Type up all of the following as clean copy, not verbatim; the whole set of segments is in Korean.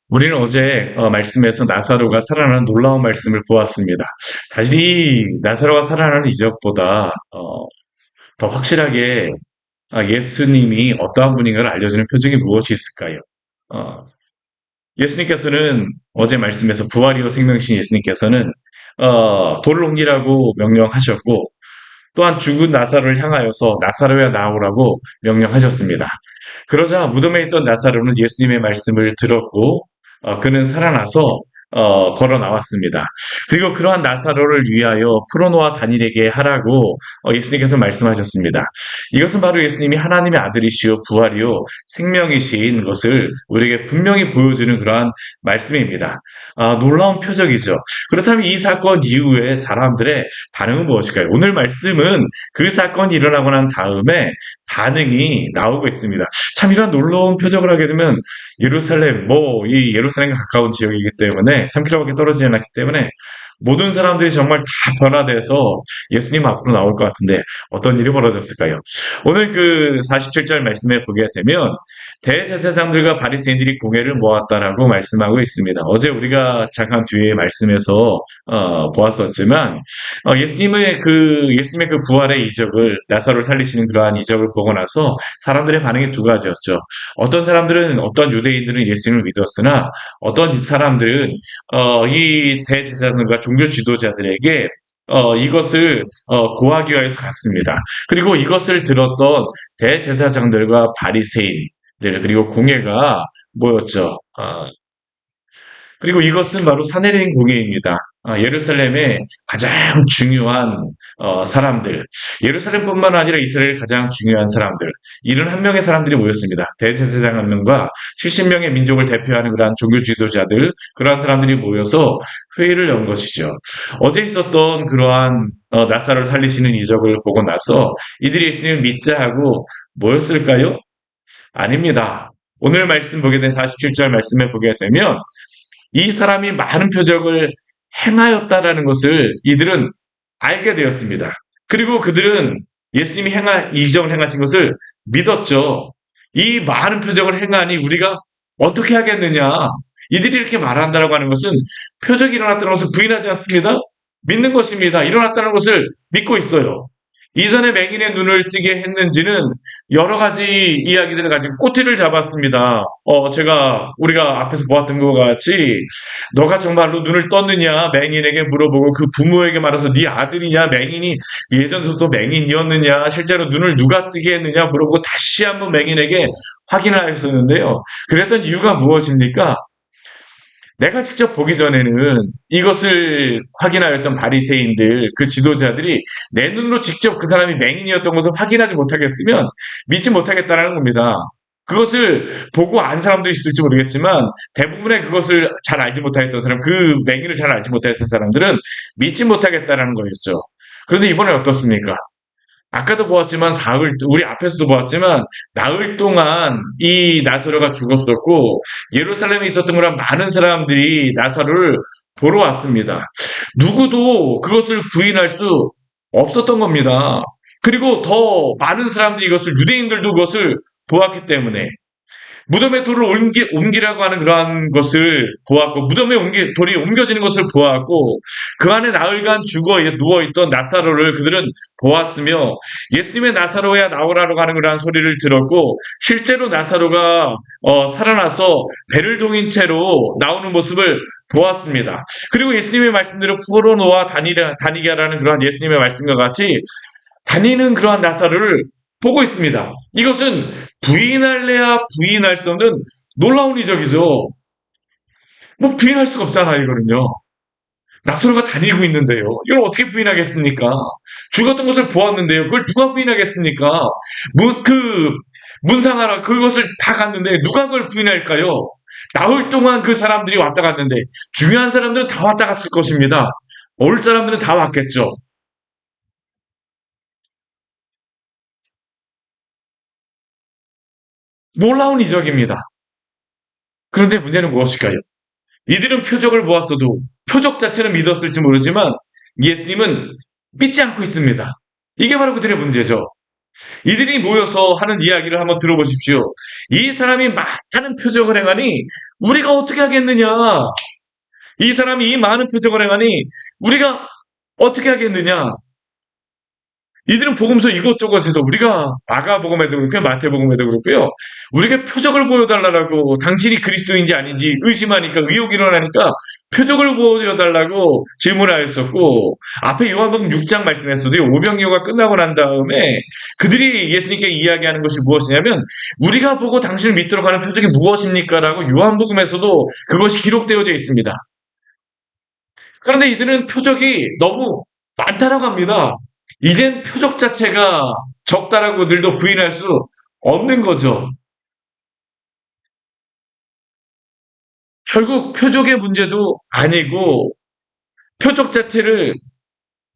우리는 어제 말씀에서 나사로가 살아나는 놀라운 말씀을 보았습니다. 사실 이 나사로가 살아나는 이적보다 더 확실하게 예수님이 어떠한 분인가를 알려주는 표적이 무엇이 있을까요? 어, 예수님께서는 어제 말씀에서 부활이요 생명이신 예수님께서는 돌을 옮기라고 명령하셨고 또한 죽은 나사로를 향하여서 나사로야 나오라고 명령하셨습니다. 그러자 무덤에 있던 나사로는 예수님의 말씀을 들었고 그는 살아나서 걸어 나왔습니다. 그리고 그러한 나사로를 위하여 프로노와 다니엘에게 하라고 예수님께서 말씀하셨습니다. 이것은 바로 예수님이 하나님의 아들이시요 부활이요 생명이신 것을 우리에게 분명히 보여주는 그러한 말씀입니다. 놀라운 표적이죠. 그렇다면 이 사건 이후에 사람들의 반응은 무엇일까요? 오늘 말씀은 그 사건이 일어나고 난 다음에 반응이 나오고 있습니다. 참 이런 놀라운 표적을 하게 되면 예루살렘, 이 예루살렘과 가까운 지역이기 때문에 3km밖에 떨어지지 않았기 때문에 모든 사람들이 정말 다 변화돼서 예수님 앞으로 나올 것 같은데 어떤 일이 벌어졌을까요? 오늘 그 47절 말씀에 보게 되면 대제사장들과 바리새인들이 공회를 모았다라고 말씀하고 있습니다. 어제 우리가 잠깐 뒤에 말씀에서 보았었지만 예수님의 그 부활의 이적을 나사로를 살리시는 그러한 이적을 보고 나서 사람들의 반응이 두 가지였죠. 어떤 유대인들은 예수님을 믿었으나 어떤 사람들은 이 대제사장과 종교 지도자들에게 이것을 고하기 위해서 갔습니다. 그리고 이것을 들었던 대제사장들과 바리새인들 그리고 공회가 모였죠. 그리고 이것은 바로 사내린 공예입니다. 예루살렘의 가장 중요한 사람들, 예루살렘뿐만 아니라 이스라엘 가장 중요한 사람들, 71명의 사람들이 모였습니다. 대제사장 한 명과 70명의 민족을 대표하는 그러한 종교 지도자들, 그러한 사람들이 모여서 회의를 연 것이죠. 어제 있었던 그러한 나사로를 살리시는 이적을 보고 나서 이들이 예수님을 믿자 하고 모였을까요? 아닙니다. 오늘 말씀 보게 된 47절 말씀에 보게 되면 이 사람이 많은 표적을 행하였다라는 것을 이들은 알게 되었습니다. 그리고 그들은 예수님이 이적을 행하신 것을 믿었죠. 이 많은 표적을 행하니 우리가 어떻게 하겠느냐. 이들이 이렇게 말한다라고 하는 것은 표적이 일어났다는 것을 부인하지 않습니다. 믿는 것입니다. 일어났다는 것을 믿고 있어요. 이전에 맹인의 눈을 뜨게 했는지는 여러 가지 이야기들을 가지고 꼬투리를 잡았습니다. 우리가 앞에서 보았던 것 같이 너가 정말로 눈을 떴느냐 맹인에게 물어보고 그 부모에게 말해서 네 아들이냐 맹인이 예전부터 맹인이었느냐 실제로 눈을 누가 뜨게 했느냐 물어보고 다시 한번 맹인에게 확인하였었는데요. 그랬던 이유가 무엇입니까? 내가 직접 보기 전에는 이것을 확인하였던 바리새인들, 그 지도자들이 내 눈으로 직접 그 사람이 맹인이었던 것을 확인하지 못하겠으면 믿지 못하겠다는 겁니다. 그것을 보고 안 사람도 있을지 모르겠지만 대부분의 그것을 잘 알지 못하였던 사람, 그 맹인을 잘 알지 못하였던 사람들은 믿지 못하겠다라는 거였죠. 그런데 이번에 어떻습니까? 아까도 보았지만 우리 앞에서도 보았지만 나흘 동안 이 나사로가 죽었었고 예루살렘에 있었던 그런 많은 사람들이 나사로를 보러 왔습니다. 누구도 그것을 부인할 수 없었던 겁니다. 그리고 더 많은 사람들이 유대인들도 그것을 보았기 때문에 무덤에 돌을 옮기라고 하는 그러한 것을 보았고, 돌이 옮겨지는 것을 보았고, 그 안에 나흘간 누워있던 나사로를 그들은 보았으며, 예수님의 나사로야 나오라고 하는 그러한 소리를 들었고, 실제로 나사로가 살아나서 배를 동인 채로 나오는 모습을 보았습니다. 그리고 예수님의 말씀대로 프로노와 다니게 하라는 그러한 예수님의 말씀과 같이 다니는 그러한 나사로를 보고 있습니다. 이것은 부인할래야 부인할 수 없는 놀라운 이적이죠. 뭐 부인할 수가 없잖아요, 이거는요. 나사로가 다니고 있는데요. 이걸 어떻게 부인하겠습니까? 죽었던 것을 보았는데요. 그걸 누가 부인하겠습니까? 문상하라 그것을 다 갔는데 누가 그걸 부인할까요? 나흘 동안 그 사람들이 왔다 갔는데 중요한 사람들은 다 왔다 갔을 것입니다. 올 사람들은 다 왔겠죠. 놀라운 이적입니다. 그런데 문제는 무엇일까요? 이들은 표적을 보았어도 표적 자체는 믿었을지 모르지만 예수님은 믿지 않고 있습니다. 이게 바로 그들의 문제죠. 이들이 모여서 하는 이야기를 한번 들어보십시오. 이 사람이 많은 표적을 행하니 우리가 어떻게 하겠느냐? 이 사람이 이 많은 표적을 행하니 우리가 어떻게 하겠느냐? 이들은 복음서 이것저것에서 우리가 마가복음에도 그렇고요, 마태복음에도 그렇고요. 우리가 표적을 보여달라고 당신이 그리스도인지 아닌지 의심하니까 의혹이 일어나니까 표적을 보여달라고 질문하였었고 앞에 요한복음 6장 말씀에서도요. 오병이어가 끝나고 난 다음에 그들이 예수님께 이야기하는 것이 무엇이냐면 우리가 보고 당신을 믿도록 하는 표적이 무엇입니까? 라고 요한복음에서도 그것이 기록되어져 있습니다. 그런데 이들은 표적이 너무 많다라고 합니다. 이젠 표적 자체가 적다라고 들도 부인할 수 없는 거죠. 결국 표적의 문제도 아니고 표적 자체를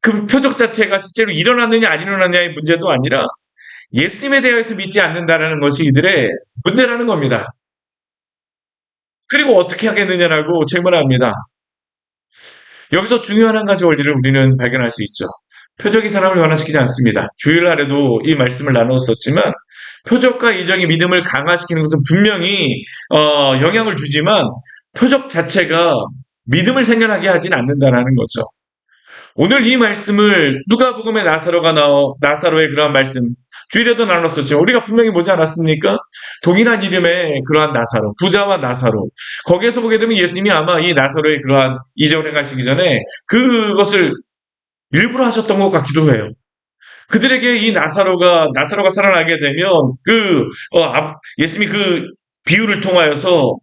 그 표적 자체가 실제로 일어났느냐 안 일어났느냐의 문제도 아니라 예수님에 대해서 믿지 않는다라는 것이 이들의 문제라는 겁니다. 그리고 어떻게 하겠느냐라고 질문합니다. 여기서 중요한 한 가지 원리를 우리는 발견할 수 있죠. 표적이 사람을 변화시키지 않습니다. 주일날에도 이 말씀을 나누었었지만 표적과 이적이 믿음을 강화시키는 것은 분명히 영향을 주지만 표적 자체가 믿음을 생겨나게 하진 않는다라는 거죠. 오늘 이 말씀을 누가복음의 나사로의 그러한 말씀 주일에도 나눴었죠. 우리가 분명히 보지 않았습니까? 동일한 이름의 그러한 나사로, 부자와 나사로. 거기에서 보게 되면 예수님이 아마 이 나사로의 그러한 이적을 행하시기 전에 그것을 일부러 하셨던 것 같기도 해요. 그들에게 이 나사로가 살아나게 되면 예수님이 그 비유를 통하여서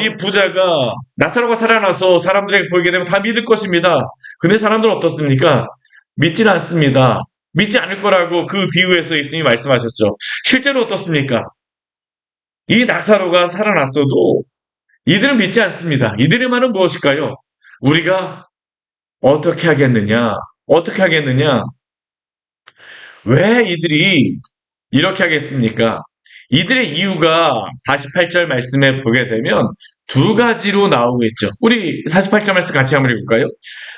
이 부자가 나사로가 살아나서 사람들에게 보이게 되면 다 믿을 것입니다. 근데 사람들은 어떻습니까? 믿지는 않습니다. 믿지 않을 거라고 그 비유에서 예수님이 말씀하셨죠. 실제로 어떻습니까? 이 나사로가 살아났어도 이들은 믿지 않습니다. 이들의 말은 무엇일까요? 우리가 어떻게 하겠느냐? 어떻게 하겠느냐? 왜 이들이 이렇게 하겠습니까? 이들의 이유가 48절 말씀에 보게 되면 두 가지로 나오고 있죠. 우리 48절 말씀 같이 한번 읽을까요?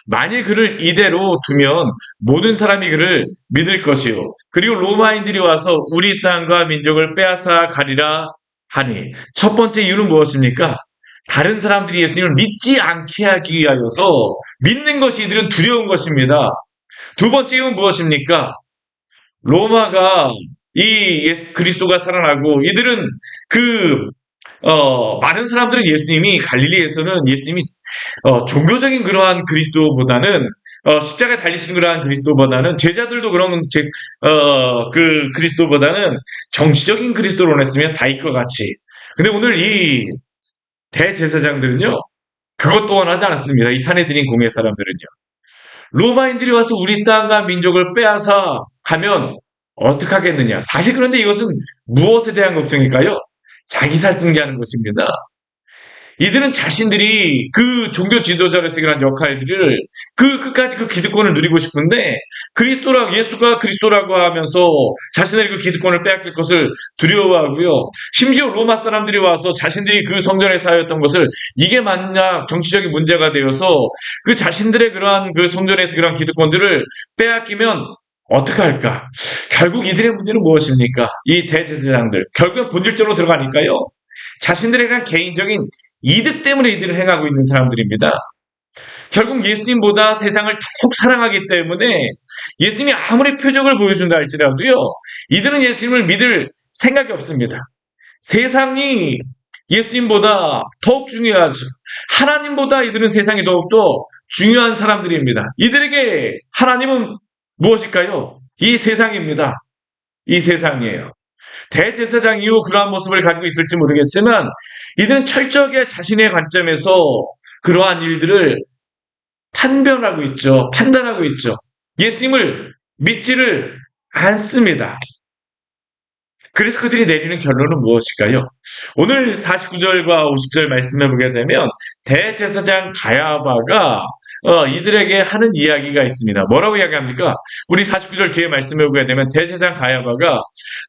만일 그를 이대로 두면 모든 사람이 그를 믿을 것이요. 그리고 로마인들이 와서 우리 땅과 민족을 빼앗아 가리라 하니. 첫 번째 이유는 무엇입니까? 다른 사람들이 예수님을 믿지 않게 하기 위하여서 믿는 것이 이들은 두려운 것입니다. 두 번째 이유는 무엇입니까? 로마가 이 예수 그리스도가 살아나고 이들은 많은 사람들은 예수님이 갈릴리에서는 예수님이 종교적인 그러한 그리스도보다는 십자가에 달리신 그러한 그리스도보다는 제자들도 그 그리스도보다는 정치적인 그리스도를 원했으면 다윗과 같이. 근데 오늘 이 대제사장들은요 그것 또한 하지 않았습니다. 이 산헤드린 공회 사람들은요. 로마인들이 와서 우리 땅과 민족을 빼앗아 가면 어떡하겠느냐. 사실 그런데 이것은 무엇에 대한 걱정일까요? 자기 살풍기하는 것입니다. 이들은 자신들이 그 종교 지도자로서 그런 역할들을 끝까지 그 기득권을 누리고 싶은데 예수가 그리스도라고 하면서 자신들이 그 기득권을 빼앗길 것을 두려워하고요. 심지어 로마 사람들이 와서 자신들이 그 성전에 사였던 것을 이게 만약 정치적인 문제가 되어서 그 자신들의 그러한 그 성전에서 그러한 기득권들을 빼앗기면 어떻게 할까? 결국 이들의 문제는 무엇입니까? 이 대제사장들 결국은 본질적으로 들어가니까요. 자신들에 대한 개인적인 이득 때문에 이들을 행하고 있는 사람들입니다. 결국 예수님보다 세상을 더욱 사랑하기 때문에 예수님이 아무리 표적을 보여준다 할지라도요. 이들은 예수님을 믿을 생각이 없습니다. 세상이 예수님보다 더욱 중요하죠. 하나님보다 이들은 세상이 더욱더 중요한 사람들입니다. 이들에게 하나님은 무엇일까요? 이 세상입니다. 이 세상이에요. 대제사장 이후 그러한 모습을 가지고 있을지 모르겠지만 이들은 철저하게 자신의 관점에서 그러한 일들을 판단하고 있죠. 예수님을 믿지를 않습니다. 그래서 그들이 내리는 결론은 무엇일까요? 오늘 49절과 50절 말씀해 보게 되면 대제사장 가야바가 이들에게 하는 이야기가 있습니다. 뭐라고 이야기합니까? 우리 49절 뒤에 말씀해 보게 되면 대제사장 가야바가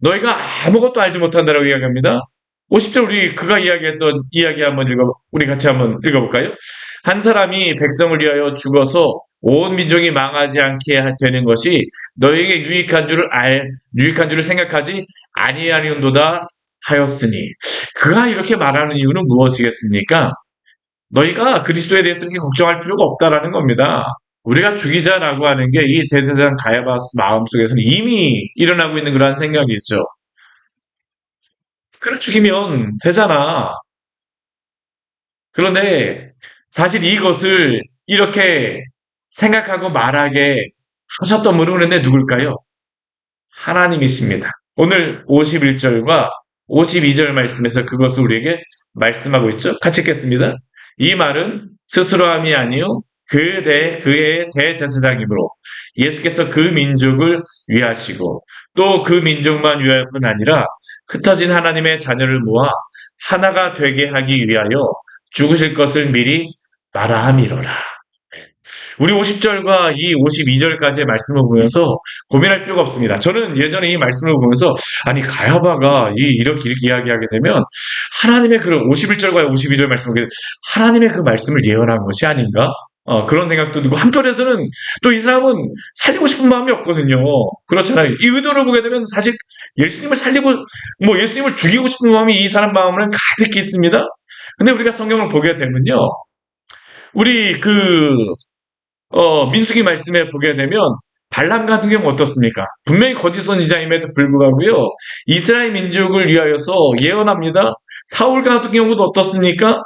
너희가 아무것도 알지 못한다라고 이야기합니다. 50절 우리 그가 이야기했던 이야기 우리 같이 한번 읽어볼까요? 한 사람이 백성을 위하여 죽어서 온 민족이 망하지 않게 되는 것이 너에게 유익한 줄을 생각하지 아니하리온도다 하였으니. 그가 이렇게 말하는 이유는 무엇이겠습니까? 너희가 그리스도에 대해서 이렇게 걱정할 필요가 없다라는 겁니다. 우리가 죽이자라고 하는 게 이 대제사장 가야바 마음속에서는 이미 일어나고 있는 그러한 생각이 있죠. 그를 죽이면 되잖아. 그런데 사실 이것을 이렇게 생각하고 말하게 하셨던 분은 그런데 누굴까요? 하나님이십니다. 오늘 51절과 52절 말씀에서 그것을 우리에게 말씀하고 있죠. 같이 읽겠습니다. 이 말은 스스로함이 아니요 그의 대제사장이므로 예수께서 그 민족을 위하시고 또 그 민족만 위할 뿐 아니라 흩어진 하나님의 자녀를 모아 하나가 되게 하기 위하여 죽으실 것을 미리 말하함이로라. 우리 50절과 이 52절까지의 말씀을 보면서 고민할 필요가 없습니다. 저는 예전에 이 말씀을 보면서 아니 가야바가 이렇게 이야기하게 되면 하나님의 그런 51절과 52절 말씀을 보게 하나님의 그 말씀을 예언한 것이 아닌가? 그런 생각도 들고 한편에서는 또 이 사람은 살리고 싶은 마음이 없거든요. 그렇잖아요. 이 의도를 보게 되면 사실 예수님을 살리고 뭐 예수님을 죽이고 싶은 마음이 이 사람 마음에는 가득히 있습니다. 근데 우리가 성경을 보게 되면요. 우리 민수기 말씀에 보게 되면 발람 같은 경우 어떻습니까? 분명히 거짓 선지자임에도 불구하고요. 이스라엘 민족을 위하여서 예언합니다. 사울 같은 경우도 어떻습니까?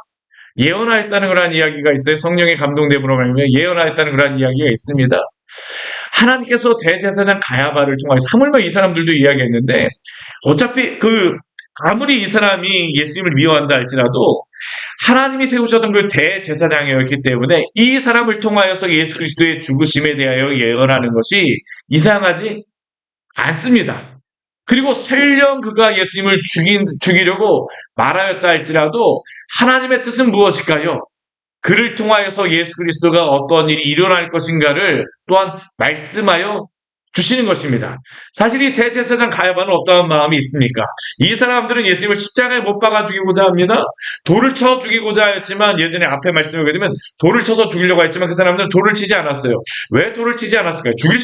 예언하였다는 그런 이야기가 있어요. 성령의 감동됨으로 말하면 예언하였다는 그런 이야기가 있습니다. 하나님께서 대제사장 가야바를 통해서 하물며 이 사람들도 이야기했는데 어차피 아무리 이 사람이 예수님을 미워한다 할지라도 하나님이 세우셨던 그 대제사장이었기 때문에 이 사람을 통하여서 예수 그리스도의 죽으심에 대하여 예언하는 것이 이상하지 않습니다. 그리고 설령 그가 예수님을 죽이려고 말하였다 할지라도 하나님의 뜻은 무엇일까요? 그를 통하여서 예수 그리스도가 어떤 일이 일어날 것인가를 또한 말씀하여 주시는 것입니다. 사실 이 대제사장 가야바는 어떠한 마음이 있습니까? 이 사람들은 예수님을 십자가에 못 박아 죽이고자 합니다. 돌을 쳐 죽이고자 했지만 예전에 앞에 말씀을 보게 되면 돌을 쳐서 죽이려고 했지만 그 사람들은 돌을 치지 않았어요. 왜 돌을 치지 않았을까요? 죽일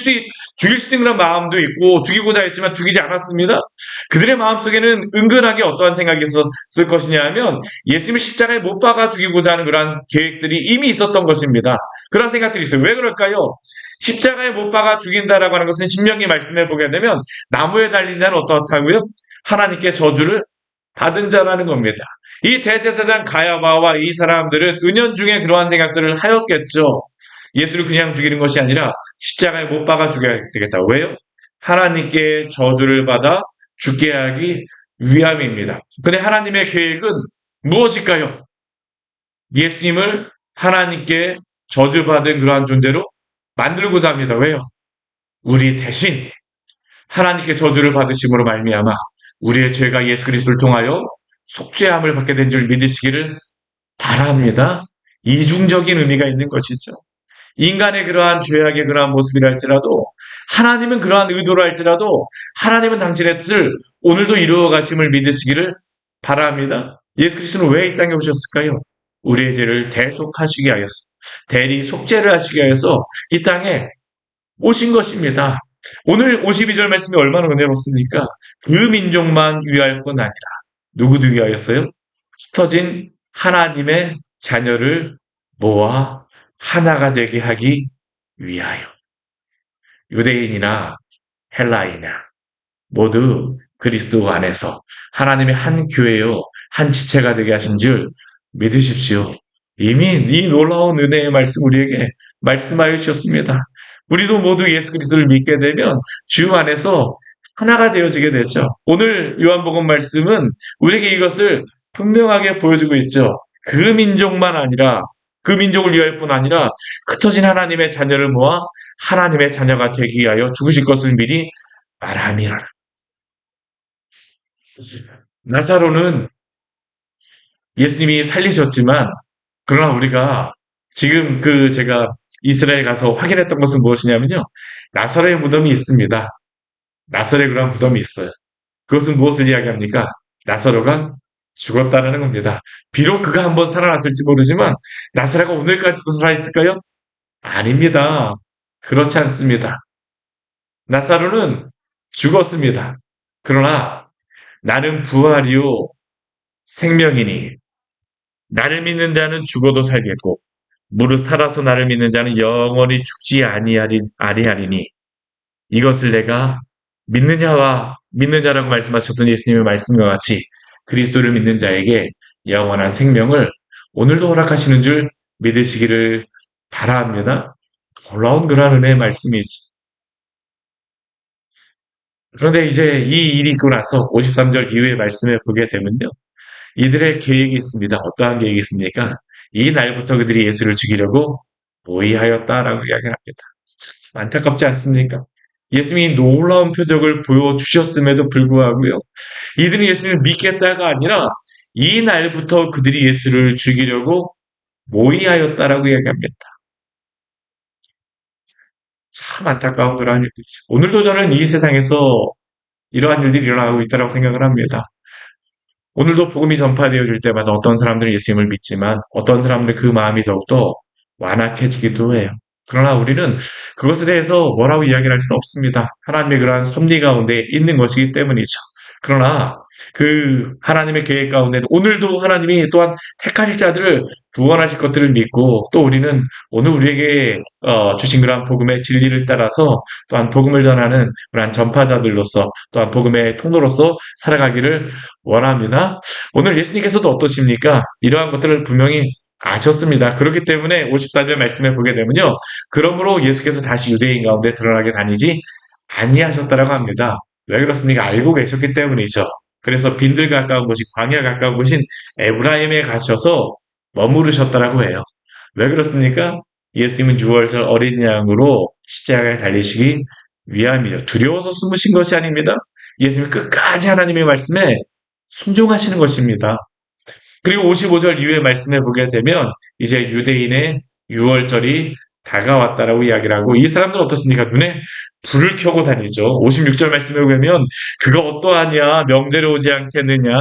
수 있는 마음도 있고 죽이고자 했지만 죽이지 않았습니다. 그들의 마음속에는 은근하게 어떠한 생각이 있었을 것이냐 하면 예수님을 십자가에 못 박아 죽이고자 하는 그러한 계획들이 이미 있었던 것입니다. 그런 생각들이 있어요. 왜 그럴까요? 십자가에 못 박아 죽인다라고 하는 것은 신명기 말씀에 보게 되면 나무에 달린 자는 어떻다고요? 하나님께 저주를 받은 자라는 겁니다. 이 대제사장 가야바와 이 사람들은 은연중에 그러한 생각들을 하였겠죠. 예수를 그냥 죽이는 것이 아니라 십자가에 못 박아 죽여야 되겠다. 왜요? 하나님께 저주를 받아 죽게 하기 위함입니다. 근데 하나님의 계획은 무엇일까요? 예수님을 하나님께 저주받은 그러한 존재로 만들고자 합니다. 왜요? 우리 대신 하나님께 저주를 받으심으로 말미암아 우리의 죄가 예수 그리스도를 통하여 속죄함을 받게 된 줄 믿으시기를 바랍니다. 이중적인 의미가 있는 것이죠. 인간의 그러한 죄악의 그러한 모습이라 할지라도 하나님은 그러한 의도로 할지라도 하나님은 당신의 뜻을 오늘도 이루어 가심을 믿으시기를 바랍니다. 예수 그리스도는 왜 이 땅에 오셨을까요? 우리의 죄를 대속하시게 하여서 대리 속죄를 하시게 하여서 이 땅에 오신 것입니다. 오늘 52절 말씀이 얼마나 은혜롭습니까? 그 민족만 위할 뿐 아니라 누구도 위하였어요? 흩어진 하나님의 자녀를 모아 하나가 되게 하기 위하여. 유대인이나 헬라이나 모두 그리스도 안에서 하나님의 한 교회요, 한 지체가 되게 하신 줄 믿으십시오. 이미 이 놀라운 은혜의 말씀 우리에게 말씀하여 주셨습니다. 우리도 모두 예수 그리스도를 믿게 되면 주 안에서 하나가 되어지게 되죠. 오늘 요한복음 말씀은 우리에게 이것을 분명하게 보여주고 있죠. 그 민족만 아니라 그 민족을 위할 뿐 아니라 흩어진 하나님의 자녀를 모아 하나님의 자녀가 되기 위하여 죽으실 것을 미리 말함이라. 나사로는 예수님이 살리셨지만 그러나 우리가 지금 제가 이스라엘 가서 확인했던 것은 무엇이냐면요. 나사로의 무덤이 있습니다. 나사로의 그런 무덤이 있어요. 그것은 무엇을 이야기합니까? 나사로가 죽었다는 겁니다. 비록 그가 한번 살아났을지 모르지만 나사로가 오늘까지도 살아있을까요? 아닙니다. 그렇지 않습니다. 나사로는 죽었습니다. 그러나 나는 부활이요 생명이니 나를 믿는 자는 죽어도 살겠고 무릇 살아서 나를 믿는 자는 영원히 죽지 아니하리니 이것을 내가 믿는 자라고 말씀하셨던 예수님의 말씀과 같이 그리스도를 믿는 자에게 영원한 생명을 오늘도 허락하시는 줄 믿으시기를 바랍니다. 놀라운 그러한 은혜의 말씀이죠. 그런데 이제 이 일이 있고 나서 53절 이후의 말씀을 보게 되면요. 이들의 계획이 있습니다. 어떠한 계획이 있습니까? 이 날부터 그들이 예수를 죽이려고 모의하였다라고 이야기를 합니다. 참 안타깝지 않습니까? 예수님이 놀라운 표적을 보여주셨음에도 불구하고요. 이들은 예수님을 믿겠다가 아니라 이 날부터 그들이 예수를 죽이려고 모의하였다라고 이야기합니다. 참 안타까운 그러한 일들이죠. 오늘도 저는 이 세상에서 이러한 일들이 일어나고 있다고 생각을 합니다. 오늘도 복음이 전파되어질 때마다 어떤 사람들은 예수님을 믿지만 어떤 사람들은 그 마음이 더욱더 완악해지기도 해요. 그러나 우리는 그것에 대해서 뭐라고 이야기를 할 수는 없습니다. 하나님의 그러한 섭리 가운데 있는 것이기 때문이죠. 그러나 그 하나님의 계획 가운데는 오늘도 하나님이 또한 택하실 자들을 구원하실 것들을 믿고 또 우리는 오늘 우리에게 주신 그러한 복음의 진리를 따라서 또한 복음을 전하는 그러한 전파자들로서 또한 복음의 통로로서 살아가기를 원합니다. 오늘 예수님께서도 어떠십니까? 이러한 것들을 분명히 아셨습니다. 그렇기 때문에 54절 말씀에 보게 되면요. 그러므로 예수께서 다시 유대인 가운데 드러나게 다니지 아니하셨다라고 합니다. 왜 그렇습니까? 알고 계셨기 때문이죠. 그래서 빈들 가까운 곳이 광야 가까운 곳인 에브라임에 가셔서 머무르셨다라고 해요. 왜 그렇습니까? 예수님은 6월절 어린 양으로 십자가에 달리시기 위함이죠. 두려워서 숨으신 것이 아닙니다. 예수님이 끝까지 하나님의 말씀에 순종하시는 것입니다. 그리고 55절 이후의 말씀에 보게 되면 이제 유대인의 6월절이 다가왔다라고 이야기를 하고 이 사람들은 어떻습니까? 눈에 불을 켜고 다니죠. 56절 말씀에 보면 그가 어떠하냐 명제로 오지 않겠느냐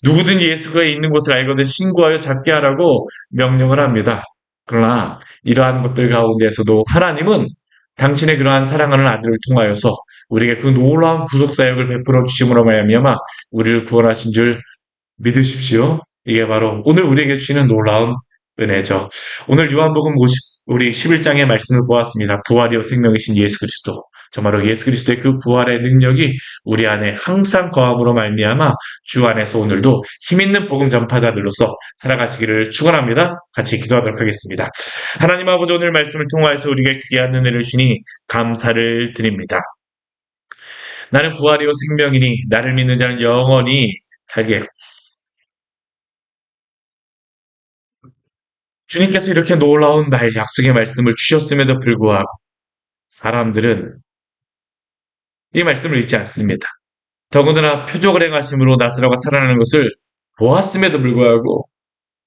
누구든지 예수가 있는 곳을 알거든 신고하여 잡게 하라고 명령을 합니다. 그러나 이러한 것들 가운데서도 하나님은 당신의 그러한 사랑하는 아들을 통하여서 우리에게 그 놀라운 구속 사역을 베풀어 주심으로 말미암아 우리를 구원하신 줄 믿으십시오. 이게 바로 오늘 우리에게 주시는 놀라운 은혜죠. 오늘 요한복음 50, 우리 11장의 말씀을 보았습니다. 부활이요 생명이신 예수 그리스도. 정말로 예수 그리스도의 그 부활의 능력이 우리 안에 항상 거함으로 말미암아 주 안에서 오늘도 힘있는 복음 전파자들로서 살아가시기를 축원합니다. 같이 기도하도록 하겠습니다. 하나님 아버지 오늘 말씀을 통하여서 우리에게 귀한 은혜를 주니 감사를 드립니다. 나는 부활이요 생명이니 나를 믿는 자는 영원히 살게 주님께서 이렇게 놀라운 약속의 말씀을 주셨음에도 불구하고 사람들은 이 말씀을 읽지 않습니다. 더군다나 표적을 행하심으로 나사로가 살아나는 것을 보았음에도 불구하고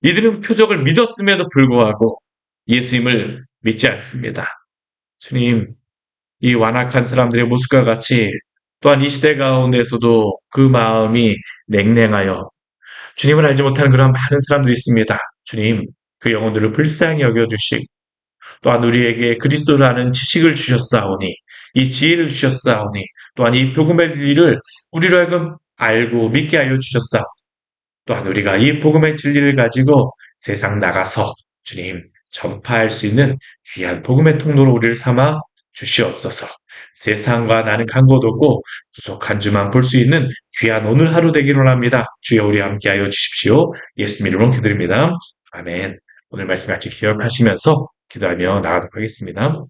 이들은 표적을 믿었음에도 불구하고 예수님을 믿지 않습니다. 주님, 이 완악한 사람들의 모습과 같이 또한 이 시대 가운데서도 그 마음이 냉랭하여 주님을 알지 못하는 그런 많은 사람들이 있습니다. 주님, 그 영혼들을 불쌍히 여겨주시고 또한 우리에게 그리스도를 아는 지식을 주셨사오니 이 지혜를 주셨사오니 또한 이 복음의 진리를 우리로 하여금 알고 믿게 하여 주셨사오니 또한 우리가 이 복음의 진리를 가지고 세상 나가서 주님 전파할 수 있는 귀한 복음의 통로로 우리를 삼아 주시옵소서. 세상과 나는 간곳 없고 구속한 주만 볼 수 있는 귀한 오늘 하루 되기를 원합니다. 주여 우리 함께하여 주십시오. 예수님 이름으로 기도드립니다. 아멘. 오늘 말씀 같이 기억하시면서 기도하며 나가도록 하겠습니다.